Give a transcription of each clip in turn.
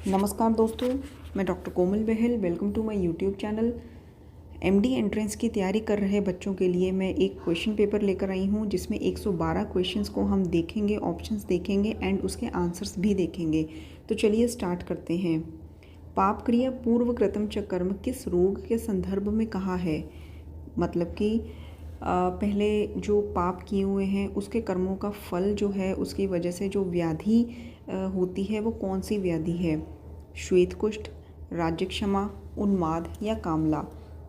नमस्कार दोस्तों, मैं doctor Komal Bahl. Welcome to my YouTube channel. MD entrance की तैयारी कर रहे बच्चों के लिए मैं एक क्वेश्चन पेपर लेकर आई हूँ जिसमें 112 क्वेश्चंस को हम देखेंगे, ऑप्शंस देखेंगे एंड उसके आंसर्स भी देखेंगे। तो चलिए स्टार्ट करते हैं। पाप क्रिया पूर्व कृतम च कर्म किस रोग के संदर्भ में कहा है? मतलब कि पहले जो पाप किए हुए हैं उसके कर्मों का फल जो है, उसकी वजह से जो व्याधि होती है वो कौन सी व्याधि है? श्वेत कुष्ठ, राज्य क्षमा, उन्माद या कामला?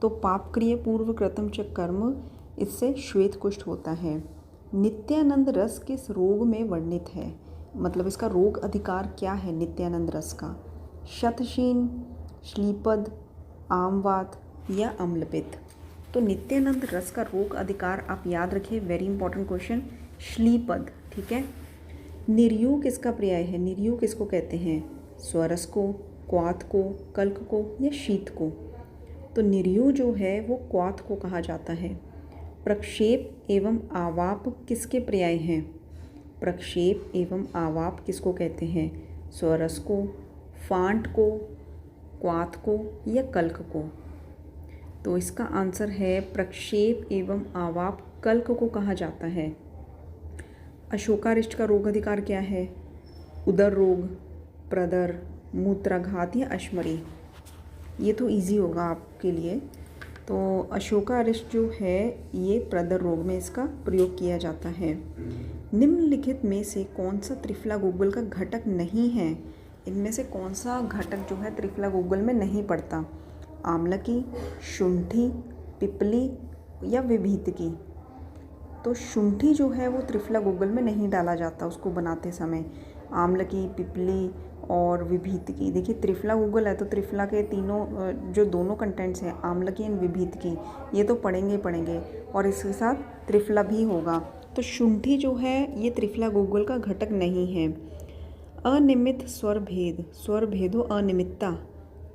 तो पाप क्रिया पूर्व कृतम च कर्म, इससे श्वेत कुष्ठ होता है। नित्यानंद रस किस रोग में वर्णित है? मतलब इसका रोग अधिकार क्या है नित्यानंद रस का? शतशीन, श्लीपद, आमवात या अम्लपित्त? तो नित्यानंद रस का रोग अधिकार आप याद रखिए, वेरी इंपॉर्टेंट क्वेश्चन, श्लीपद। ठीक है। निर्यु किसका पर्याय है? निर्यु किसको कहते हैं? स्वरस को, क्वाथ को, कल्क को या शीत को? तो निर्यु जो है वो क्वाथ को कहा जाता है। प्रक्षेप एवं आवाप किसके पर्याय हैं? प्रक्षेप एवं आवाप किसको कहते हैं? स्वरस को, फांट को, क्वाथ को या कल्क को? तो इसका आंसर है प्रक्षेप एवं आवाप कल्क को कहा जाता है। अशोकारिष्ट का रोग अधिकार क्या है? उदर रोग, प्रदर, मूत्राघात या अश्मरी? ये तो इजी होगा आपके लिए। तो अशोकारिष्ट जो है ये प्रदर रोग में इसका प्रयोग किया जाता है। निम्नलिखित में से कौन सा त्रिफलागुग्गल का घटक नहीं है? इनमें से कौन सा घटक जो है त्रिफलागुग्गल में नहीं पड़ता? आम्लकी, शुंठी, पिपली या विभीतकी? तो शुंठी जो है वो त्रिफलागुग्गल में नहीं डाला जाता उसको बनाते समय। आम्लकी, पिपली और विभीतकी। देखिए त्रिफलागुग्गल है तो त्रिफला के तीनों जो दोनों कंटेंट्स हैं, आम्लकी एंड विभीतकी, ये तो पढ़ेंगे और इसके साथ त्रिफला भी होगा। तो शुंठी जो है ये त्रिफलागुग्गल का घटक नहीं है। अनियमित स्वर भेद, स्वर भेदो अनियमितता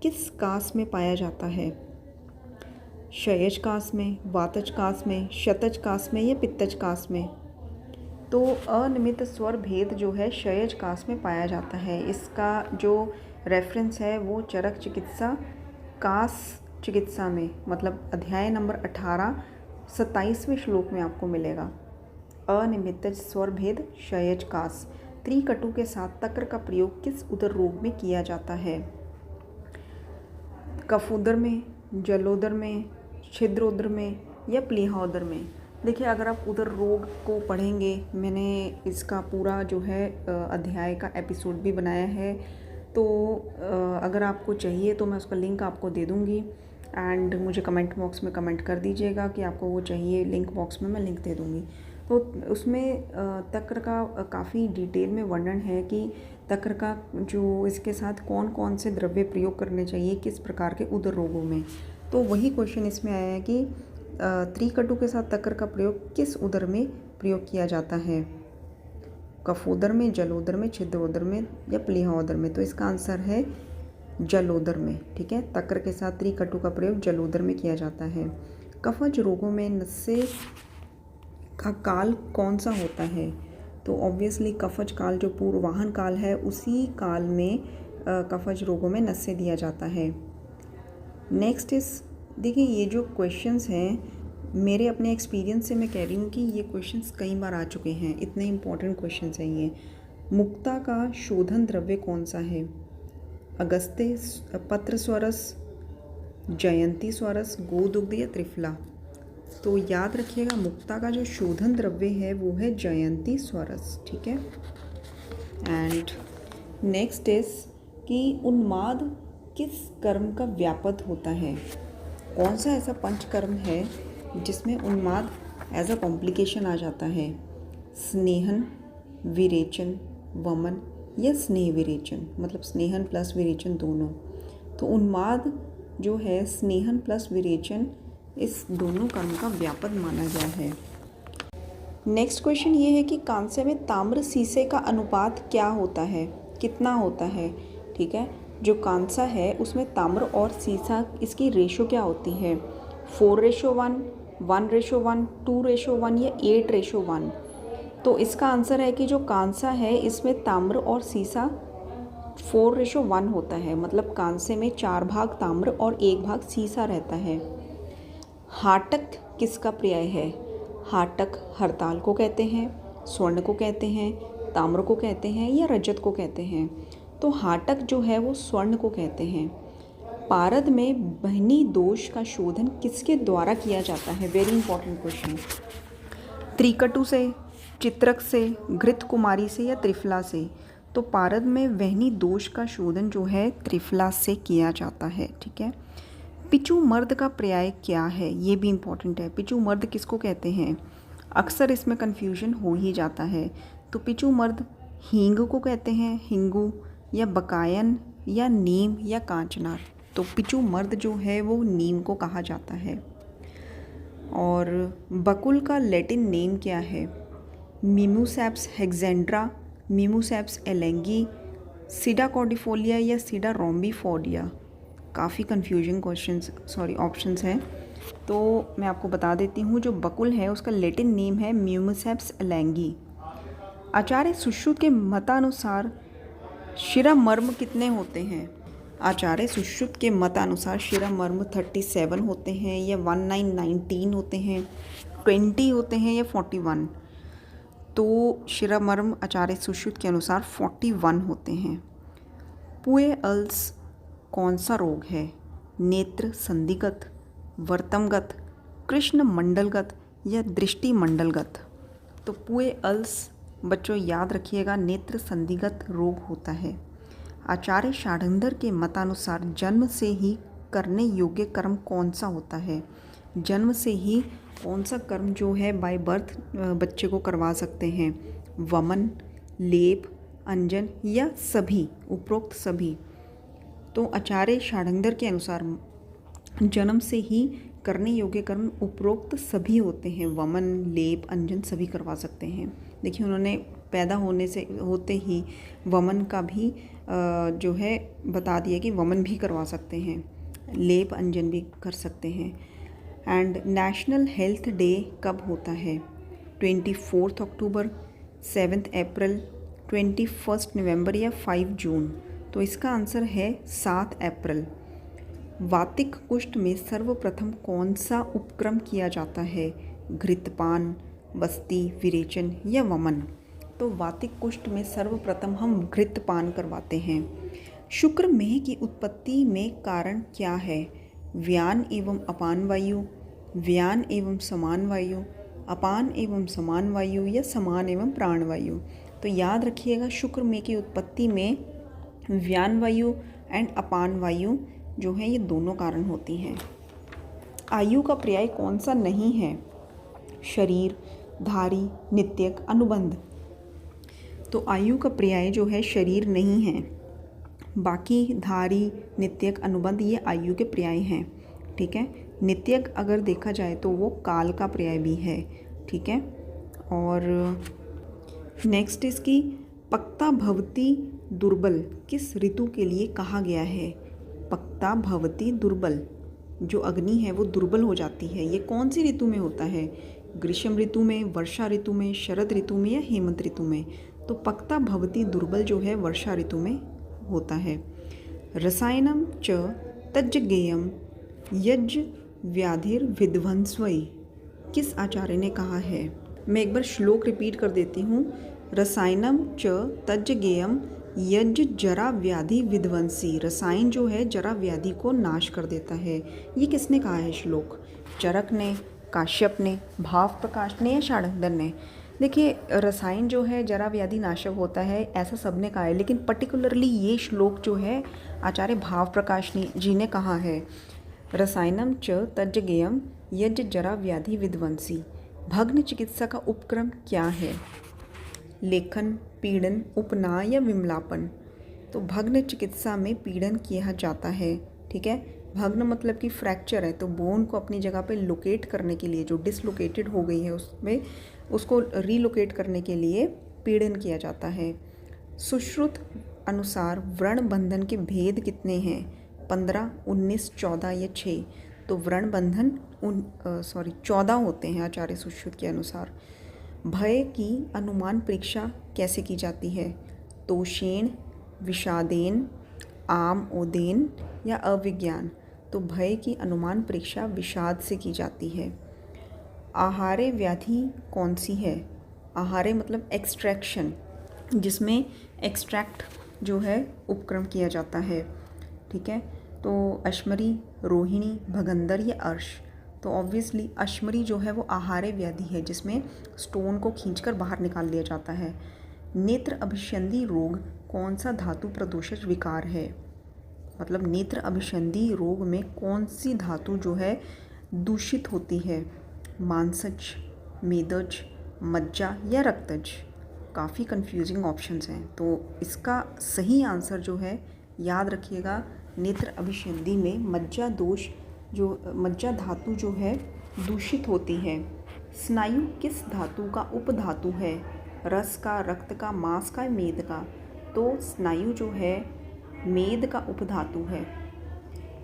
किस कास में पाया जाता है? क्षयज कास में, वातज कास में, शतज कास में या पित्तज कास में? तो अनियमित स्वर भेद जो है क्षयज कास में पाया जाता है। इसका जो रेफरेंस है वो चरक चिकित्सा कास चिकित्सा में, मतलब अध्याय नंबर 18 27वें श्लोक में आपको मिलेगा। अनियमित स्वर भेद क्षयज कास। त्रिकटु के साथ तक्र का प्रयोग किस उदर रोग में किया जाता है? कफोदर में, जलोदर में, छिद्रोदर में या प्लीहाउदर में? देखिए अगर आप उदर रोग को पढ़ेंगे, मैंने इसका पूरा जो है अध्याय का एपिसोड भी बनाया है, तो अगर आपको चाहिए तो मैं उसका लिंक आपको दे दूँगी एंड मुझे कमेंट बॉक्स में कमेंट कर दीजिएगा कि आपको वो चाहिए। लिंक बॉक्स में मैं लिंक दे दूँगी। तो उसमें तक्र का काफ़ी डिटेल में वर्णन है कि तक्र का जो इसके साथ कौन कौन से द्रव्य प्रयोग करने चाहिए किस प्रकार के उदर रोगों में। तो वही क्वेश्चन इसमें आया है कि त्रिकटु के साथ तक्र का प्रयोग किस उदर में प्रयोग किया जाता है? कफोदर में, जलोदर में, छिद्रोदर में या प्लीहाउदर में? तो इसका आंसर है जलोदर में। ठीक है। तक्र के साथ त्रिकटु का प्रयोग जलोदर में किया जाता है। कफज रोगों में नस्से का काल कौन सा होता है? तो ऑब्वियसली कफज काल जो पूर्वाहन काल है उसी काल में कफज रोगों में नस्से दिया जाता है। नेक्स्ट इस देखिए ये जो क्वेश्चंस हैं, मेरे अपने एक्सपीरियंस से मैं कह रही हूँ कि ये क्वेश्चंस कई बार आ चुके हैं, इतने इंपॉर्टेंट क्वेश्चंस हैं ये। मुक्ता का शोधन द्रव्य कौन सा है? अगस्त्य, पत्र स्वरस, जयंती स्वरस, गोदुग्ध या त्रिफला? तो याद रखिएगा मुक्ता का जो शोधन द्रव्य है वो है जयंती स्वरस। ठीक है। एंड नेक्स्ट इज कि उन्माद किस कर्म का व्यापद होता है? कौन सा ऐसा पंचकर्म है जिसमें उन्माद एज अ कॉम्प्लिकेशन आ जाता है? स्नेहन, विरेचन, वमन या स्नेह विरेचन, मतलब स्नेहन प्लस विरेचन दोनों। तो उन्माद जो है स्नेहन प्लस विरेचन, इस दोनों कर्म का व्यापद माना गया है। नेक्स्ट क्वेश्चन ये है कि कांसे में ताम्र सीसे का अनुपात क्या होता है, कितना होता है? ठीक है। जो कांसा है उसमें ताम्र और सीसा, इसकी रेशो क्या होती है? 4:1, 1:1, 2:1 या 8:1? तो इसका आंसर है कि जो कांसा है इसमें ताम्र और सीसा 4:1 होता है, मतलब कांसे में 4 भाग ताम्र और 1 भाग सीसा रहता है। हाटक किसका पर्याय है? हाटक हरताल को कहते हैं, स्वर्ण को कहते हैं, ताम्र को कहते हैं या रजत को कहते हैं? तो हाटक जो है वो स्वर्ण को कहते हैं। पारद में बहनी दोष का शोधन किसके द्वारा किया जाता है? Very important question. त्रिकटु से, चित्रक से, घृत कुमारी से या त्रिफला से? तो पारद में वहनी दोष का शोधन जो है त्रिफला से किया जाता है। ठीक है। पिचू मर्द का पर्याय क्या है? ये भी इम्पॉर्टेंट है। पिचू मर्द किसको कहते हैं? अक्सर इसमें कन्फ्यूजन हो ही जाता है। तो पिचू मर्द हींग को कहते हैं, हिंगू या बकायन या नीम या कांचनार? तो पिचू मर्द जो है वो नीम को कहा जाता है। और बकुल का लैटिन नेम क्या है? मीमूसेप्स हेक्सेंड्रा, मीमूसेप्स एलेंगी, सीडा कॉर्डिफोलिया या सीडा रोम्बिफोलिया? काफ़ी कन्फ्यूजिंग ऑप्शंस हैं, तो मैं आपको बता देती हूँ। जो बकुल है उसका लैटिन नेम है मीमूसेप्स एलेंगी। आचार्य सुश्रुत के मतानुसार शिरामर्म कितने होते हैं? आचार्य सुश्रुत के मतानुसार शिरामर्म 37 होते हैं या 19 होते हैं, 20 होते हैं या 41? तो शिरामर्म आचार्य सुश्रुत के अनुसार 41 होते हैं। पुएल्स कौन सा रोग है? नेत्र संधिगत, वर्तमगत, कृष्ण मंडलगत या दृष्टि मंडलगत? तो पुएल्स बच्चों याद रखिएगा, नेत्र संधिगत रोग होता है। आचार्य षाढ़ंगर के मतानुसार जन्म से ही करने योग्य कर्म कौन सा होता है? जन्म से ही कौन सा कर्म जो है बाय बर्थ बच्चे को करवा सकते हैं? वमन, लेप, अंजन या सभी, उपरोक्त सभी? तो आचार्य षाढ़ंगर के अनुसार जन्म से ही करने योग्य कर्म उपरोक्त सभी होते हैं। वमन, लेप, अंजन सभी करवा सकते हैं। देखिए उन्होंने पैदा होते ही वमन का भी जो है बता दिया कि वमन भी करवा सकते हैं, लेप अंजन भी कर सकते हैं। एंड नेशनल हेल्थ डे कब होता है? 24 अक्टूबर, 7 अप्रैल, 21 नवंबर या 5 जून? तो इसका आंसर है 7 अप्रैल। वातिक कुष्ठ में सर्वप्रथम कौन सा उपक्रम किया जाता है? घृतपान, बस्ती, विरेचन या वमन? तो वातिक कुष्ठ में सर्वप्रथम हम घृतपान करवाते हैं। शुक्र मेह की उत्पत्ति में कारण क्या है? व्यान एवं अपान वायु, व्यान एवं समान वायु, अपान एवं समान वायु या समान एवं प्राण वायु? तो याद रखिएगा, शुक्र मेह की उत्पत्ति में व्यान वायु एंड अपान वायु जो है ये दोनों कारण होती हैं। आयु का पर्याय कौन सा नहीं है? शरीर, धारी, नित्यक, अनुबंध? तो आयु का पर्याय जो है शरीर नहीं है, बाकी धारी, नित्यक, अनुबंध ये आयु के पर्याय हैं। ठीक है। नित्यक अगर देखा जाए तो वो काल का पर्याय भी है। ठीक है। और नेक्स्ट इसकी पक्ता भवती दुर्बल किस ऋतु के लिए कहा गया है? पक्ता भवती दुर्बल, जो अग्नि है वो दुर्बल हो जाती है, ये कौन सी ऋतु में होता है? ग्रीष्म ऋतु में, वर्षा ऋतु में, शरद ऋतु में या हेमंत ऋतु में? तो पक्ता भवती दुर्बल जो है वर्षा ऋतु में होता है। रसायनम च तज्ज्ञेयम यज्ञ व्याधिर विध्वंसवै किस आचार्य ने कहा है? मैं एक बार श्लोक रिपीट कर देती हूँ। रसायनम च तज्ज्ञेयम यज्ञ जरा व्याधि विध्वंसी, रसायन जो है जरा व्याधि को नाश कर देता है। ये किसने कहा है श्लोक? चरक ने, काश्यप ने, भाव प्रकाश ने या षाढ़ंगर ने? देखिए रसायन जो है जरा व्याधि नाशक होता है ऐसा सबने कहा है, लेकिन पर्टिकुलरली ये श्लोक जो है आचार्य भाव प्रकाश जी ने कहा है। रसायनम च तज्ज्ञेयम यज्ञ जरा व्याधि विध्वंसी। भग्न चिकित्सा का उपक्रम क्या है? लेखन, पीड़न, उपनाह या विमलापन? तो भग्न चिकित्सा में पीड़न किया जाता है। ठीक है। भग्न मतलब कि फ्रैक्चर है, तो बोन को अपनी जगह पे लोकेट करने के लिए, जो डिसलोकेटेड हो गई है उसमें उसको रीलोकेट करने के लिए पीड़न किया जाता है। सुश्रुत अनुसार व्रण बंधन के भेद कितने हैं? 15, 19, 14 या 6? तो व्रण बंधन 14 होते हैं आचार्य सुश्रुत के अनुसार। भय की अनुमान परीक्षा कैसे की जाती है? तोषेण, विषादेन, आम ओदेन या अविज्ञान। तो भय की अनुमान परीक्षा विषाद से की जाती है। आहार्य व्याधि कौन सी है? आहार्य मतलब एक्सट्रैक्शन, जिसमें एक्सट्रैक्ट जो है उपक्रम किया जाता है। ठीक है, तो अश्मरी, रोहिणी, भगंदर या अर्श। तो ऑब्वियसली अश्मरी जो है वो आहार्य व्याधि है, जिसमें स्टोन को खींचकर बाहर निकाल लिया जाता है। नेत्र अभिसंधि रोग कौन सा धातु प्रदोषक विकार है? मतलब नेत्र अभिसंधि रोग में कौन सी धातु जो है दूषित होती है? मांसज, मेदज, मज्जा या रक्तज। काफ़ी कंफ्यूजिंग ऑप्शंस हैं, तो इसका सही आंसर जो है याद रखिएगा, नेत्र अभिसंधि में मज्जा दोष जो मज्जा धातु जो है दूषित होती है। स्नायु किस धातु का उपधातु है? रस का, रक्त का, मांस का, मेद का। तो स्नायु जो है मेद का उपधातु है।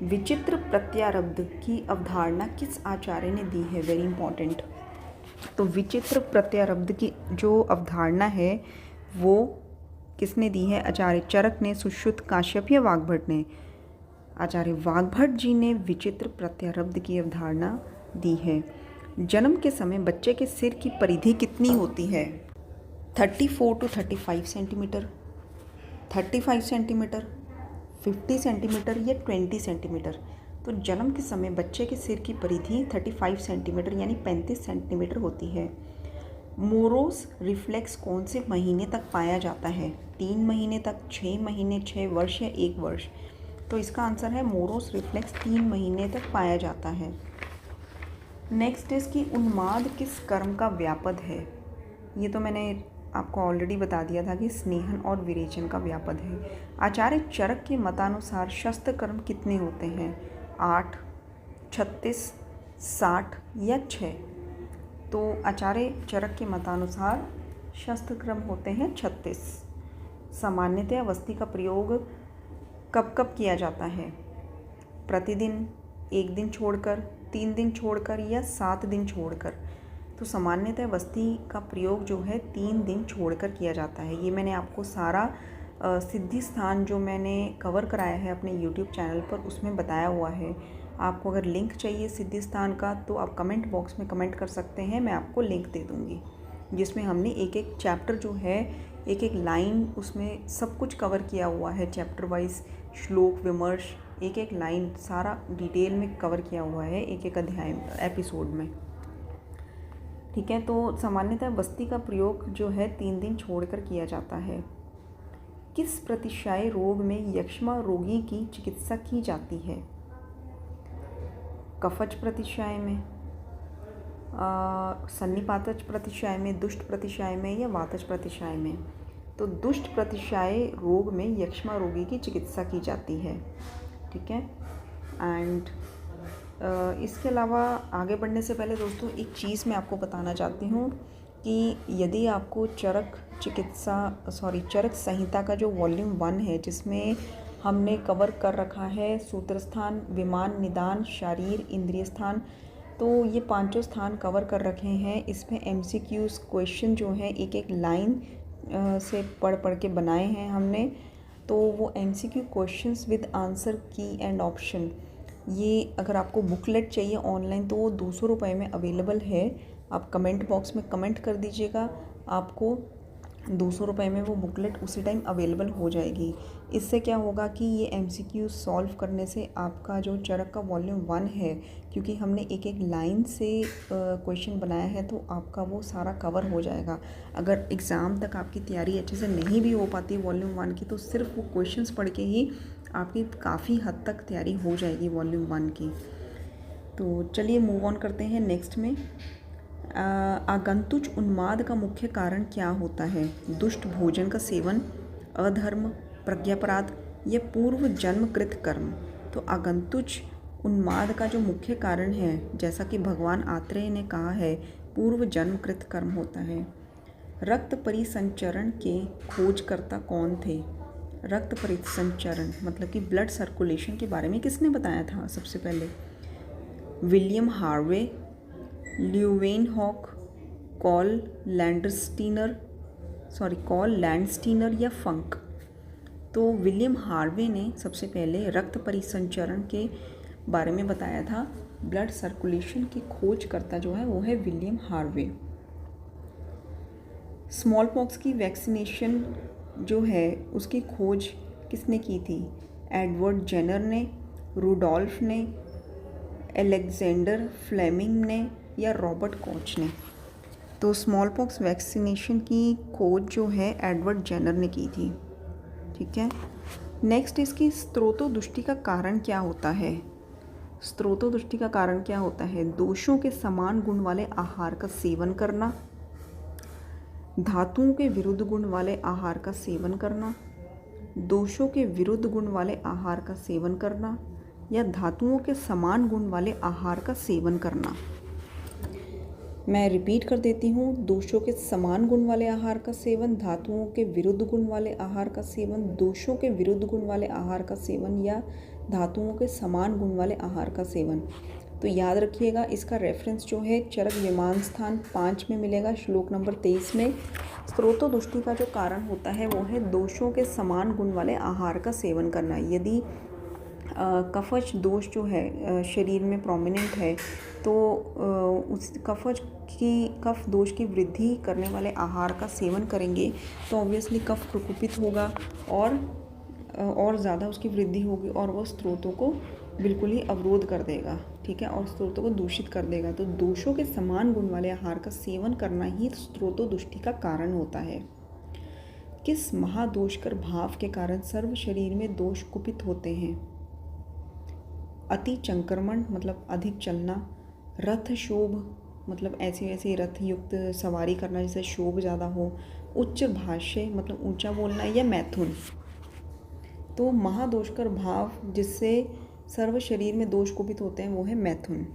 विचित्र प्रत्यारब्ध की अवधारणा किस आचार्य ने दी है? Very important. तो विचित्र प्रत्यारब्ध की जो अवधारणा है वो किसने दी है? आचार्य चरक ने, सुश्रुत, काश्यप या वाग्भट ने? आचार्य वाग्भट जी ने विचित्र प्रत्यारब्ध की अवधारणा दी है। जन्म के समय बच्चे के सिर की परिधि कितनी होती है? 34 to 35 सेंटीमीटर, 35 सेंटीमीटर, 50 सेंटीमीटर या 20 सेंटीमीटर। तो जन्म के समय बच्चे के सिर की परिधि 35 सेंटीमीटर यानी 35 सेंटीमीटर होती है। मोरोस रिफ्लेक्स कौन से महीने तक पाया जाता है? 3 महीने तक, 6 महीने, 6 वर्ष या 1 वर्ष। तो इसका आंसर है मोरोस रिफ्लेक्स 3 महीने तक पाया जाता है। नेक्स्ट इज कि उन्माद किस कर्म का व्यापद है? ये तो मैंने आपको ऑलरेडी बता दिया था कि स्नेहन और विरेचन का व्यापद है। आचार्य चरक के मतानुसार शस्त्र कर्म कितने होते हैं? 8, 36, 60 या 6। तो आचार्य चरक के मतानुसार शस्त्र क्रम होते हैं 36। सामान्यतया वस्ती का प्रयोग कब कब किया जाता है? प्रतिदिन, 1 दिन छोड़कर, 3 दिन छोड़कर या 7 दिन छोड़कर। तो सामान्यतः वस्ती का प्रयोग जो है 3 दिन छोड़कर किया जाता है। ये मैंने आपको सारा सिद्धि स्थान जो मैंने कवर कराया है अपने YouTube चैनल पर उसमें बताया हुआ है। आपको अगर लिंक चाहिए सिद्धि स्थान का तो आप कमेंट बॉक्स में कमेंट कर सकते हैं, मैं आपको लिंक दे दूँगी, जिसमें हमने एक एक चैप्टर जो है, एक एक लाइन, उसमें सब कुछ कवर किया हुआ है। चैप्टर वाइज श्लोक विमर्श, एक एक लाइन सारा डिटेल में कवर किया हुआ है एक एक अध्याय एपिसोड में। ठीक है, तो सामान्यतः वस्ती का प्रयोग जो है 3 दिन छोड़कर किया जाता है। किस प्रतिशायी रोग में यक्ष्मा रोगी की चिकित्सा की जाती है? कफज प्रतिशाय में, सन्निपातज प्रतिशाय में, दुष्ट प्रतिशाय में या वातज प्रतिशाय में? तो दुष्ट प्रतिशाय रोग में यक्ष्मा रोगी की चिकित्सा की जाती है। ठीक है, एंड इसके अलावा आगे बढ़ने से पहले दोस्तों एक चीज़ मैं आपको बताना चाहती हूँ कि यदि आपको चरक संहिता का जो वॉल्यूम 1 है, जिसमें हमने कवर कर रखा है सूत्र स्थान, विमान, निदान, शारीर, इंद्रिय स्थान, तो ये 5 स्थान कवर कर रखे हैं। इसमें MCQs क्वेश्चन जो हैं एक एक लाइन से पढ़ के बनाए हैं हमने। तो वो MCQ क्वेश्चंस विद आंसर की एंड ऑप्शन, ये अगर आपको बुकलेट चाहिए ऑनलाइन तो वो 200 रुपये में अवेलेबल है। आप कमेंट बॉक्स में कमेंट कर दीजिएगा, आपको 200 रुपये में वो बुकलेट उसी टाइम अवेलेबल हो जाएगी। इससे क्या होगा कि ये MCQ सॉल्व करने से आपका जो चरक का वॉल्यूम 1 है, क्योंकि हमने एक एक लाइन से क्वेश्चन बनाया है, तो आपका वो सारा कवर हो जाएगा। अगर एग्ज़ाम तक आपकी तैयारी अच्छे से नहीं भी हो पाती वॉल्यूम 1 की, तो सिर्फ वो क्वेश्चंस पढ़ के ही आपकी काफ़ी हद तक तैयारी हो जाएगी वॉल्यूम 1 की। तो चलिए मूव ऑन करते हैं नेक्स्ट में। आगंतुक उन्माद का मुख्य कारण क्या होता है? दुष्ट भोजन का सेवन, अधर्म, प्रज्ञापराध या पूर्व जन्मकृत कर्म। तो आगंतुक उन्माद का जो मुख्य कारण है, जैसा कि भगवान आत्रेय ने कहा है, पूर्व जन्मकृत कर्म होता है। रक्त परिसंचरण के खोजकर्ता कौन थे? रक्त परिसंचरण मतलब कि ब्लड सर्कुलेशन के बारे में किसने बताया था सबसे पहले? William Harvey, Leeuwenhoek, call Landsteiner या फंक। तो विलियम हार्वे ने सबसे पहले रक्त परिसंचरण के बारे में बताया था। ब्लड सर्कुलेशन की खोज करता जो है वो है विलियम हार्वे। स्मॉल पॉक्स की वैक्सीनेशन जो है उसकी खोज किसने की थी? एडवर्ड जेनर ने, रूडोल्फ ने, अलेक्जेंडर फ्लेमिंग ने या रॉबर्ट कॉच ने? तो स्मॉल पॉक्स वैक्सीनेशन की खोज जो है एडवर्ड जेनर ने की थी। ठीक है। नेक्स्ट, इसकी स्त्रोतोदुष्टि का कारण क्या होता है? स्त्रोतोदुष्टि का कारण क्या होता है? दोषों के समान गुण वाले आहार का सेवन करना, धातुओं के विरुद्ध गुण वाले आहार का सेवन करना, दोषों के विरुद्ध गुण वाले आहार का सेवन करना या धातुओं के समान गुण वाले आहार का सेवन करना। मैं रिपीट कर देती हूँ, दोषों के समान गुण वाले आहार का सेवन, धातुओं के विरुद्ध गुण वाले आहार का सेवन, दोषों के विरुद्ध गुण वाले आहार का सेवन या धातुओं के समान गुण वाले आहार का सेवन। तो याद रखिएगा, इसका रेफरेंस जो है चरक विमान स्थान 5 में मिलेगा, श्लोक नंबर 23 में। स्त्रोतोदुष्टि का जो कारण होता है वो है दोषों के समान गुण वाले आहार का सेवन करना। यदि कफज दोष जो है शरीर में प्रोमिनेंट है तो उस कफ दोष की वृद्धि करने वाले आहार का सेवन करेंगे तो ऑब्वियसली कफ प्रकोपित होगा और ज़्यादा उसकी वृद्धि होगी और वो स्रोतों को बिल्कुल ही अवरोध कर देगा। ठीक है, और स्रोतों को दूषित कर देगा। तो दोषों के समान गुण वाले आहार का सेवन करना ही स्त्रोतोदुष्टि का कारण होता है। किस महादोषकर भाव के कारण सर्व शरीर में दोष कुपित होते हैं? अति चंक्रमण मतलब अधिक चलना, रथ शोभ मतलब ऐसे वैसे रथ युक्त सवारी करना जिससे शोभ ज़्यादा हो, उच्च भाष्य मतलब ऊंचा बोलना या मैथुन। तो महादोषकर भाव जिससे सर्व शरीर में दोष कुपित होते हैं वो है मैथुन।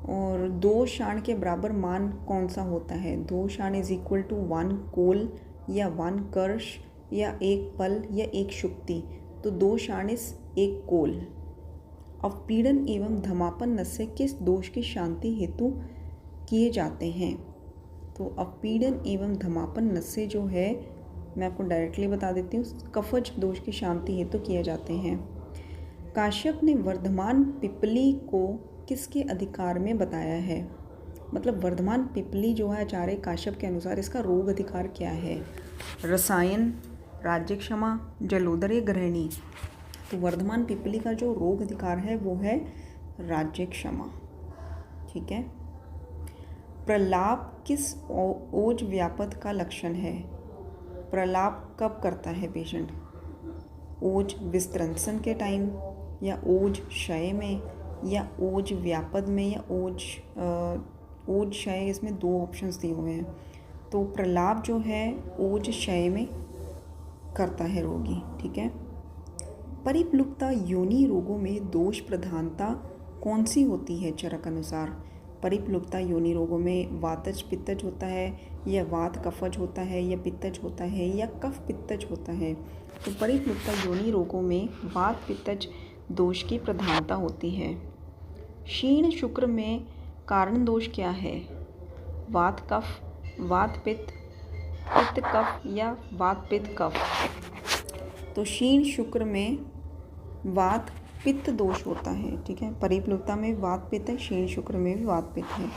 और 2 शाण के बराबर मान कौन सा होता है? 2 शाण इज इक्वल टू 1 कोल या 1 कर्ष या 1 पल या 1 शुक्ति। तो 2 शाण इज 1 कोल। अपपीड़न एवं धमापन नस्य किस दोष की शांति हेतु किए जाते हैं? तो अपपीड़न एवं धमापन नस्य जो है मैं आपको डायरेक्टली बता देती हूँ, कफज दोष की शांति हेतु किए जाते हैं। काश्यप ने वर्धमान पिपली को किसके अधिकार में बताया है? मतलब वर्धमान पिपली जो है आचार्य काश्यप के अनुसार इसका रोग अधिकार क्या है? रसायन, राज्यक्षमा, जलोदर या ग्रहणी? तो वर्धमान पिपली का जो रोग अधिकार है वो है राज्यक्षमा। ठीक है। प्रलाप किस ओज व्यापद का लक्षण है? प्रलाप कब करता है पेशेंट? ओज विस्त्रंसन के टाइम या ओज क्षय में या ओज व्यापद में या ओज क्षय। इसमें 2 ऑप्शंस दिए हुए हैं। तो प्रलाप जो है ओज क्षय में करता है रोगी। ठीक है। परिप्लुप्ता योनि रोगों में दोष प्रधानता कौन सी होती है चरक अनुसार? परिप्लुप्ता योनि रोगों में वातज पित्तज होता है या वात कफज होता है या पित्तज होता है या कफ पित्तज होता है? तो परिप्लुप्ता योनि रोगों में वात पित्तज दोष की प्रधानता होती है। क्षीण शुक्र में कारण दोष क्या है? वात कफ, वात पित्त, पित्त कफ या वात पित्त कफ? तो क्षीण शुक्र में वात पित्त दोष होता है। ठीक है। परिप्लुप्ता में वात पित्त है, क्षीण शुक्र में भी वात पित्त है।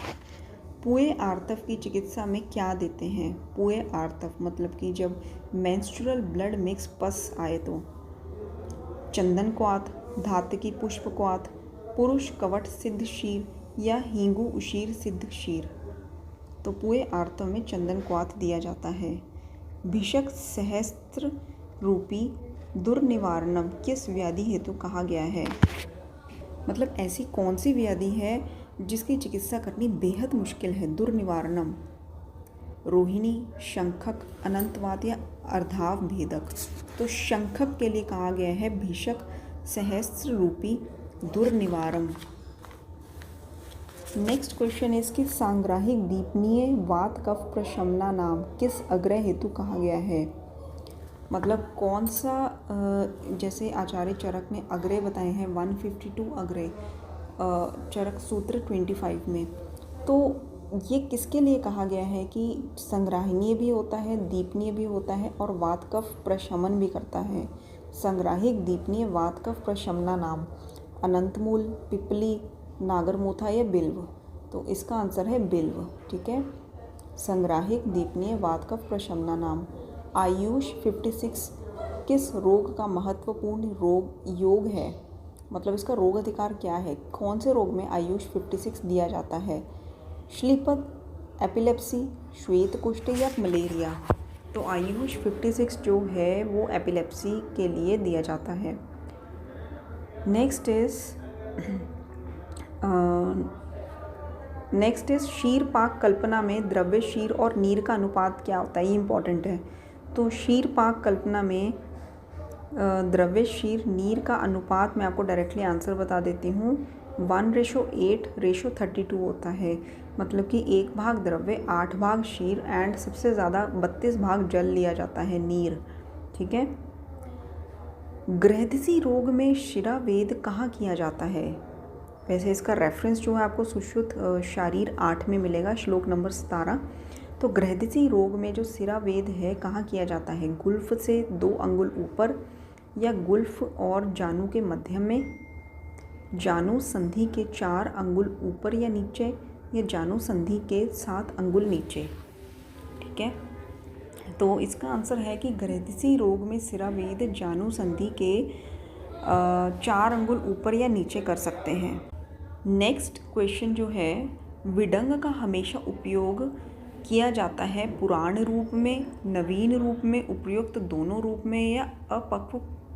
पुए आर्तव की चिकित्सा में क्या देते हैं? पुए आर्तव मतलब कि जब मेंस्ट्रुअल ब्लड मिक्स पस आए तो चंदन क्वाथ, धातकी पुष्प क्वाथ, पुरुष कवट सिद्ध क्षीर या हींगू उशीर सिद्ध क्षीर? तो पुए आर्तव में चंदन क्वाथ दिया जाता है। भिषक सहस्त्र रूपी दुर्निवारणम किस व्याधि हेतु कहा गया है? मतलब ऐसी कौन सी व्याधि है जिसकी चिकित्सा करनी बेहद मुश्किल है? दुर्निवारणम रोहिणी, शंखक, अनंतवात या अर्धाव भेदक? तो शंखक के लिए कहा गया है भिषक सहस्त्र रूपी दुर्निवारम। नेक्स्ट क्वेश्चन है इसकी सांग्राहिक दीपनीय वात कफ प्रशमना नाम किस अग्रह हेतु कहा गया है? मतलब कौन सा जैसे आचार्य चरक ने अग्रह बताए हैं 152 अग्रह चरक सूत्र 25 में, तो ये किसके लिए कहा गया है कि संग्राहनीय भी होता है, दीपनीय भी होता है और वात कफ प्रशमन भी करता है। संग्राहिक, दीपनीय, वात कफ प्रशमना नाम अनंतमूल, पिपली, नागरमोथा या बिल्व। तो इसका आंसर है बिल्व। ठीक है, संग्राहिक, दीपनीय, वात कफ प्रशमना नाम। आयुष 56 किस रोग का महत्वपूर्ण योग है? मतलब इसका रोग अधिकार क्या है? कौन से रोग में आयुष 56 दिया जाता है? श्लीपद, एपिलेप्सी, श्वेत कुष्ठ या मलेरिया? तो आयुष 56 जो है वो एपिलेप्सी के लिए दिया जाता है। नेक्स्ट इज शीर पाक कल्पना में द्रव्य, शीर और नीर का अनुपात क्या होता है? ये इंपॉर्टेंट है। तो शीर पाक कल्पना में द्रव्य, शीर, नीर का अनुपात मैं आपको डायरेक्टली आंसर बता देती हूँ। 1:8:32 होता है। मतलब कि 1 भाग द्रव्य, 8 भाग शीर एंड सबसे ज़्यादा 32 भाग जल लिया जाता है, नीर। ठीक है। गृहदिशी रोग में शिरावेद कहाँ किया जाता है? वैसे इसका रेफरेंस जो है आपको सुश्रुत शारीर 8 में मिलेगा, श्लोक नंबर 17। तो गृहदिशी रोग में जो शिरावेद है कहाँ किया जाता है? गुल्फ से 2 अंगुल ऊपर या गुल्फ और जानु के मध्य में, जानु संधि के 4 अंगुल ऊपर या नीचे, या जानु संधि के 7 अंगुल नीचे। ठीक है, तो इसका आंसर है कि गृहदिशी रोग में शिरावेद जानु संधि के 4 अंगुल ऊपर या नीचे कर सकते हैं। नेक्स्ट क्वेश्चन जो है, विडंग का हमेशा उपयोग किया जाता है पुराण रूप में, नवीन रूप में, उपयुक्त दोनों रूप में या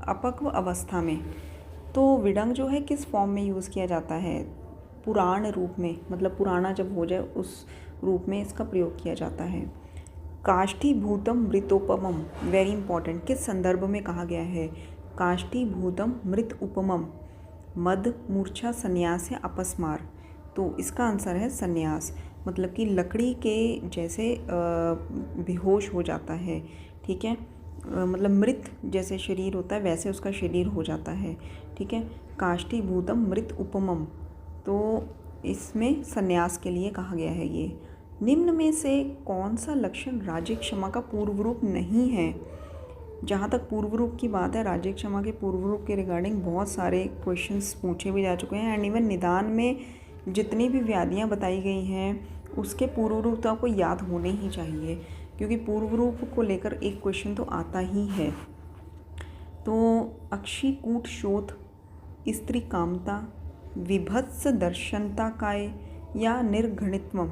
अपक्व अवस्था में? तो विडंग जो है किस फॉर्म में यूज़ किया जाता है? पुराण रूप में, मतलब पुराना जब हो जाए उस रूप में इसका प्रयोग किया जाता है। काष्ठीभूतम मृतोपमम, वेरी इंपॉर्टेंट, किस संदर्भ में कहा गया है? काष्ठीभूतम मृत उपमम, मद, मूर्छा, संन्यास या अपस्मार? तो इसका आंसर है संन्यास। मतलब कि लकड़ी के जैसे बेहोश हो जाता है। ठीक है, मतलब मृत जैसे शरीर होता है वैसे उसका शरीर हो जाता है। ठीक है, काष्ठीभूतम मृत उपमम, तो इसमें संन्यास के लिए कहा गया है ये। निम्न में से कौन सा लक्षण राज्य क्षमा का पूर्व रूप नहीं है? जहाँ तक पूर्व रूप की बात है, राज्य क्षमा के पूर्व रूप के रिगार्डिंग बहुत सारे क्वेश्चंस पूछे भी जा चुके हैं एंड इवन निदान में जितनी भी व्याधियाँ बताई गई हैं उसके पूर्व रूप तो आपको याद होने ही चाहिए, क्योंकि पूर्व रूप को लेकर एक क्वेश्चन तो आता ही है। तो अक्षिकूट शोथ, स्त्री कामता, विभत्स दर्शनता काय या निर्घणित्वम?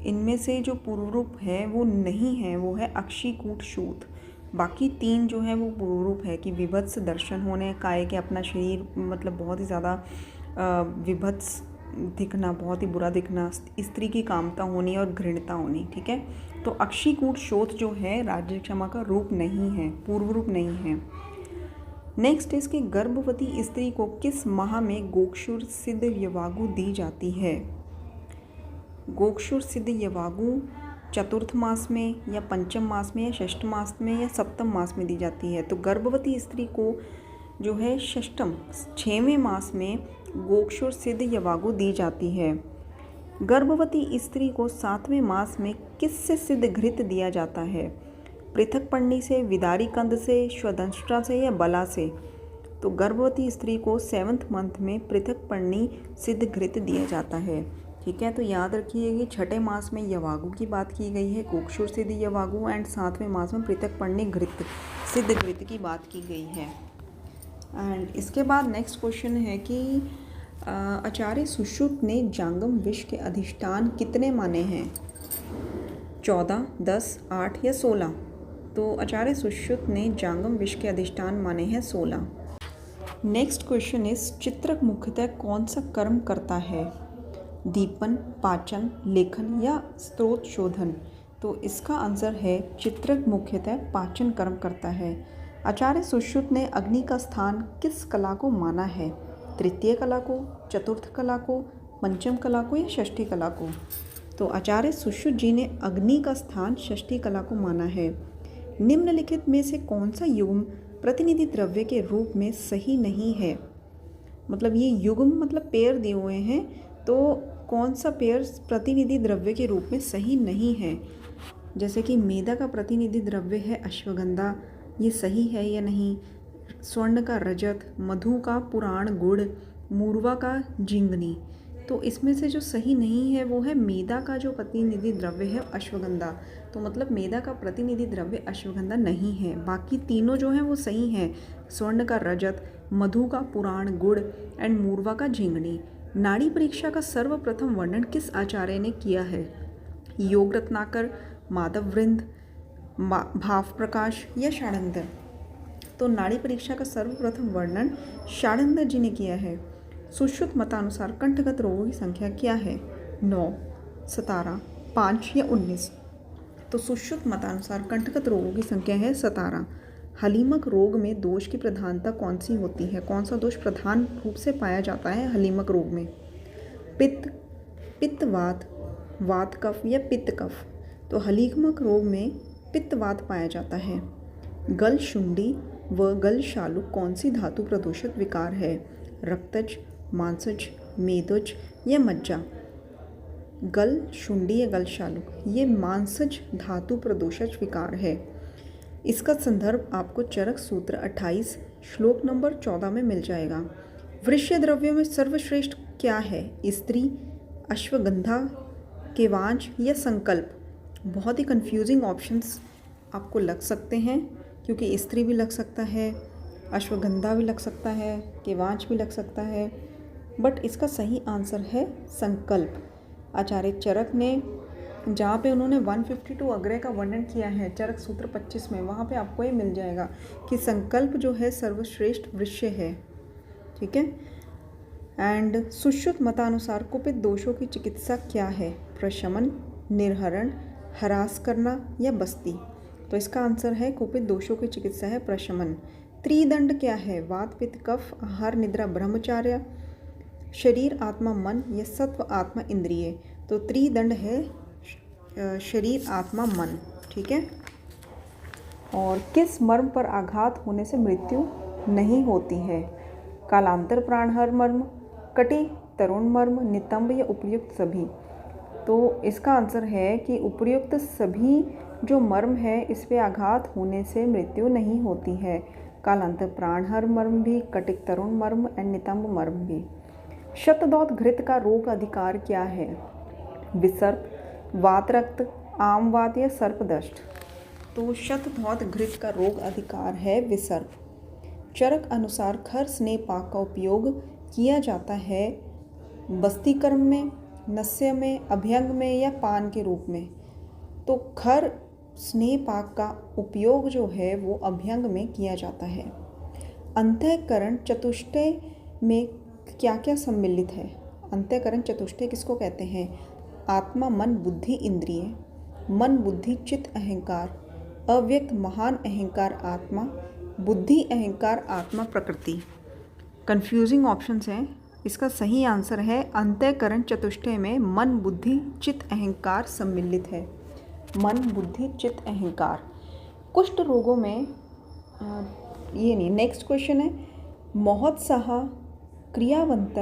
इनमें से जो पूर्व रूप है वो नहीं है, वो है अक्षिकूट शोथ। बाकी 3 जो है वो पूर्व रूप है कि विभत्स दर्शन होने, काय के अपना शरीर मतलब बहुत ही ज़्यादा विभत्स दिखना, बहुत ही बुरा दिखना, स्त्री की कामता होनी और घृणता होनी। ठीक है, तो अक्षिकूट शोथ जो है राज्य क्षमा का रूप नहीं है, पूर्व रूप नहीं है। नेक्स्ट इसके गर्भवती स्त्री को किस माह में गोक्षुर सिद्ध यवागु दी जाती है? गोक्षुर सिद्ध यवागु चतुर्थ मास में या पंचम मास में या षष्ठ मास में या सप्तम मास में दी जाती है? तो गर्भवती स्त्री को जो है षष्ठम 6वें मास में गोक्षुर सिद्ध यवागु दी जाती है। गर्भवती स्त्री को 7वें मास में किससे सिद्ध घृत दिया जाता है? पृथक पढ़नी से, विदारी कंद से, स्वदंष्टा से या बला से? तो गर्भवती स्त्री को 7th मंथ में पृथक पढ़नी सिद्ध घृत दिया जाता है। ठीक है, तो याद रखिए कि 6ठे मास में यवागु की बात की गई है, गोक्षुर सिद्ध यवागु, एंड 7वें मास में पृथक पढ़नी घृत सिद्ध घृत की बात की गई है। एंड इसके बाद नेक्स्ट क्वेश्चन है कि आचार्य सुश्रुत ने जांगम विष के अधिष्ठान कितने माने हैं? 14, 10, 8 या 16? तो आचार्य सुश्रुत ने जांगम विष के अधिष्ठान माने हैं 16। नेक्स्ट क्वेश्चन इज चित्रक मुख्यतः कौन सा कर्म करता है? दीपन, पाचन, लेखन या स्त्रोत शोधन? तो इसका आंसर है चित्रक मुख्यतः पाचन कर्म करता है। आचार्य सुश्रुत ने अग्नि का स्थान किस कला को माना है? तृतीय कला को, चतुर्थ कला को, पंचम कला को या षष्ठी कला को? तो आचार्य सुश्रुत जी ने अग्नि का स्थान षष्ठी कला को माना है। निम्नलिखित में से कौन सा युग्म प्रतिनिधि द्रव्य के रूप में सही नहीं है? मतलब ये युग्म मतलब पेयर दिए हुए हैं, तो कौन सा पेय प्रतिनिधि द्रव्य के रूप में सही नहीं है? जैसे कि मेदा का प्रतिनिधि द्रव्य है अश्वगंधा, ये सही है या नहीं? स्वर्ण का रजत, मधु का पुराण गुड़, मूर्वा का जिंगनी। तो इसमें से जो सही नहीं है वो है मेदा का जो प्रतिनिधि द्रव्य है अश्वगंधा। तो मतलब मेदा का प्रतिनिधि द्रव्य अश्वगंधा नहीं है। बाकी तीनों जो हैं वो सही हैं, स्वर्ण का रजत, मधु का पुराण गुड़ एंड मूर्वा का झिंगनी। नाड़ी परीक्षा का सर्वप्रथम वर्णन किस आचार्य ने किया है? योग रत्नाकर, माधव वृंद, भाव प्रकाश या षाडंगर? तो नाड़ी परीक्षा का सर्वप्रथम वर्णन षाडंगर जी ने किया है। सुश्रुत मतानुसार कंठगत रोगों की संख्या क्या है? 9, 17, 5 या 19? तो सुश्रुत मतानुसार कंठगत रोगों की संख्या है 17। हलीमक रोग में दोष की प्रधानता कौन सी होती है? कौन सा दोष प्रधान रूप से पाया जाता है हलीमक रोग में? पित्त, पित्तवात, वात कफ या पित्त कफ? तो हलीमक रोग में पित्तवात पाया जाता है। गल शुंडी व गल शालुक कौन सी धातु प्रदूषित विकार है? रक्तज, मांसज, मेदज या मज्जा? गल शुंडी या गल शालुक ये मांसज धातु प्रदूषक विकार है। इसका संदर्भ आपको चरक सूत्र 28 श्लोक नंबर 14 में मिल जाएगा। वृष्य द्रव्यों में सर्वश्रेष्ठ क्या है? स्त्री, अश्वगंधा, केवांच या संकल्प? बहुत ही कंफ्यूजिंग ऑप्शंस आपको लग सकते हैं, क्योंकि स्त्री भी लग सकता है, अश्वगंधा भी लग सकता है, केवांच भी लग सकता है, बट इसका सही आंसर है संकल्प। आचार्य चरक ने जहाँ पे उन्होंने 152 अग्रह का वर्णन किया है चरक सूत्र 25 में, वहाँ पे आपको ये मिल जाएगा कि संकल्प जो है सर्वश्रेष्ठ वृष्य है। ठीक है। एंड सुश्रुत मतानुसार कुपित दोषों की चिकित्सा क्या है? प्रशमन, निर्हरण, हरास करना या बस्ती? तो इसका आंसर है कुपित दोषों की चिकित्सा है प्रशमन। त्रिदंड क्या है? वात पित्त कफ, आहार निद्रा ब्रह्मचार्य, शरीर आत्मा मन या सत्व आत्मा इंद्रिय? तो त्रिदंड है शरीर आत्मा मन। ठीक है। और किस मर्म पर आघात होने से मृत्यु नहीं होती है? कालांतर प्राणहर मर्म, कटी तरुण मर्म, नितंब या उपर्युक्त सभी? तो इसका आंसर है कि उपर्युक्त सभी जो मर्म है इस पे आघात होने से मृत्यु नहीं होती है। कालांतर प्राणहर मर्म भी, कटिक तरुण मर्म एंड नितंब मर्म भी। शतदौत घृत का रोग अधिकार क्या है? विसर्प, वात रक्त, आमवात या सर्पदष्ट? तो शतदौत घृत का रोग अधिकार है विसर्प। चरक अनुसार खर स्नेह पाक का उपयोग किया जाता है बस्तीकर्म में, नस्य में, अभ्यंग में या पान के रूप में? तो खर स्नेह पाक का उपयोग जो है वो अभ्यंग में किया जाता है। अंतःकरण चतुष्टय में क्या क्या सम्मिलित है? अंतःकरण चतुष्टय किसको कहते हैं? आत्मा, मन, बुद्धि, इंद्रिय। मन, बुद्धि, चित्त, अहंकार। अव्यक्त महान अहंकार आत्मा, बुद्धि अहंकार आत्मा, प्रकृति। कंफ्यूजिंग ऑप्शंस हैं। इसका सही आंसर है अंतःकरण चतुष्टय में मन, बुद्धि, चित्त, अहंकार सम्मिलित है। मन, बुद्धि, चित्त, अहंकार। कुष्ठ रोगों में ये नहीं। नेक्स्ट क्वेश्चन है महोत्साह, क्रियावंत,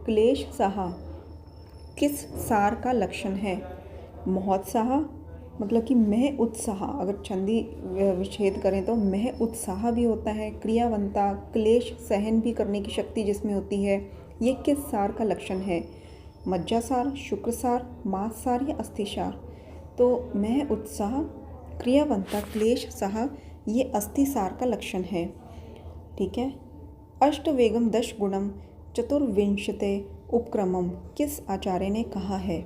क्लेश साहा किस सार का लक्षण है? महोत्साह मतलब कि मह उत्साह, अगर छंदी विच्छेद करें तो मह उत्साह भी होता है। क्रियावंता, क्लेश सहन भी करने की शक्ति जिसमें होती है, ये किस सार का लक्षण है? मज्जासार, शुक्रसार, मांससार या अस्थिसार? तो मह उत्साह, क्रियावंता, क्लेश साह ये अस्थिसार का लक्षण है। ठीक है। अष्टवेगम 10 गुणम चतुर्विंशते उपक्रमम किस आचार्य ने कहा है?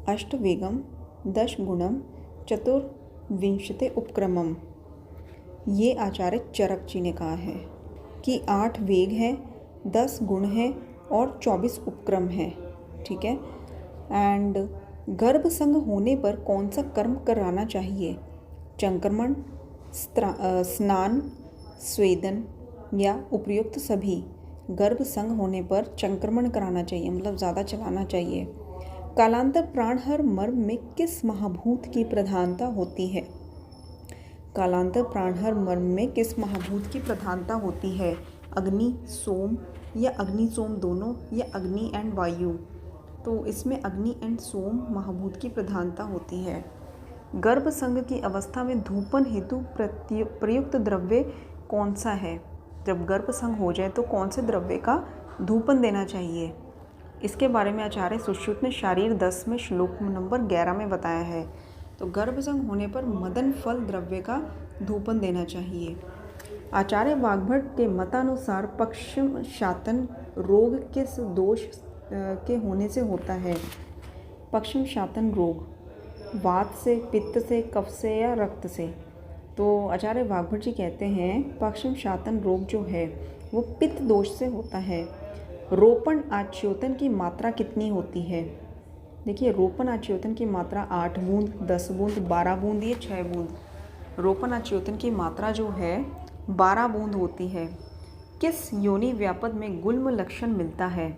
अष्टवेगम 10 गुणम चतुर्विंशते उपक्रमम ये आचार्य चरक जी ने कहा है कि 8 वेग हैं, 10 गुण हैं और 24 उपक्रम हैं। ठीक है। एंड गर्भ संग होने पर कौन सा कर्म कराना चाहिए? चंक्रमण, स्नान, स्वेदन या उपयुक्त सभी? गर्भ संग होने पर चंक्रमण कराना चाहिए, मतलब ज़्यादा चलाना चाहिए। कालांतर प्राणहर मर्म में किस महाभूत की प्रधानता होती है? कालांतर प्राणहर मर्म में किस महाभूत की प्रधानता होती है? अग्नि, सोम या अग्नि सोम दोनों या अग्नि एंड वायु? तो इसमें अग्नि एंड सोम महाभूत की प्रधानता होती है। गर्भ संग की अवस्था में धूपन हेतु प्रयुक्त द्रव्य कौन सा है? जब गर्भ संग हो जाए तो कौन से द्रव्य का धूपन देना चाहिए? इसके बारे में आचार्य सुश्रुत ने शारीर 10 में श्लोक नंबर 11 में बताया है। तो गर्भ संग होने पर मदन फल द्रव्य का धूपन देना चाहिए। आचार्य वाग्भट के मतानुसार पक्षम शातन रोग किस दोष के होने से होता है? पक्षम शातन रोग वात से, पित्त से, कफ से या रक्त से? तो आचार्य वाग्भट जी कहते हैं पक्षम शातन रोग जो है वो पित्त दोष से होता है। रोपण आच्योतन की मात्रा कितनी होती है? देखिए, रोपण आच्योतन की मात्रा 8 बूंद, 10 बूंद, 12 बूंद या 6 बूंद। रोपण आच्योतन की मात्रा जो है 12 बूंद होती है। किस योनि व्यापद में गुल्म लक्षण मिलता है?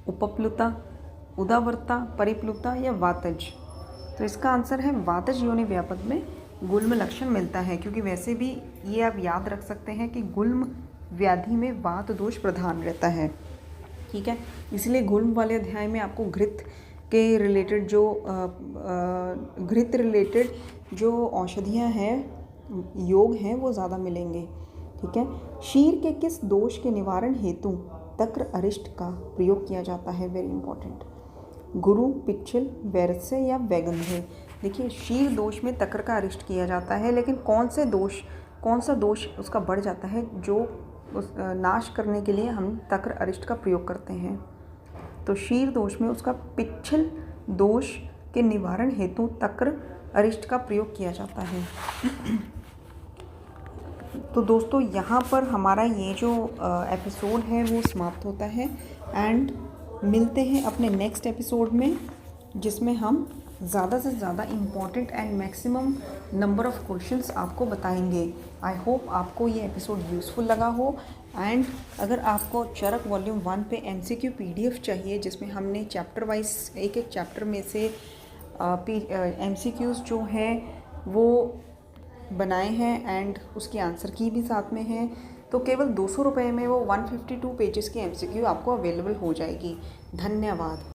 उपप्लुता, उदावरता, परिप्लुता या वातज? तो इसका आंसर है वातज योनि व्यापद में गुल्म लक्षण मिलता है, क्योंकि वैसे भी ये आप याद रख सकते हैं कि गुल्म व्याधि में वात दोष प्रधान रहता है। ठीक है, इसलिए गुल्म वाले अध्याय में आपको घृत के रिलेटेड घृत रिलेटेड जो औषधियाँ हैं, योग हैं, वो ज़्यादा मिलेंगे। ठीक है, शीर के किस दोष के निवारण हेतु तक्र अरिष्ट का प्रयोग किया जाता है? Very important. गुरु, पिच्छल, वैरस्य या वैगंध्य? देखिए, शीर दोष में तक्र का अरिष्ट किया जाता है, लेकिन कौन सा दोष उसका बढ़ जाता है जो उस नाश करने के लिए हम तक्र अरिष्ट का प्रयोग करते हैं? तो शीर दोष में उसका पिच्छल दोष के निवारण हेतु तक्र अरिष्ट का प्रयोग किया जाता है। तो दोस्तों, यहाँ पर हमारा ये जो एपिसोड है वो समाप्त होता है एंड मिलते हैं अपने नेक्स्ट एपिसोड में, जिसमें हम ज़्यादा से ज़्यादा important and maximum number of questions आपको बताएंगे। आई होप आपको ये एपिसोड यूज़फुल लगा हो। एंड अगर आपको चरक वॉल्यूम 1 पे MCQ PDF चाहिए, जिसमें हमने चैप्टर वाइज एक चैप्टर में से MCQs जो है वो बनाए हैं एंड उसकी आंसर की भी साथ में है, तो केवल 200 रुपये में वो 152 पेजेस की MCQ आपको अवेलेबल हो जाएगी। धन्यवाद।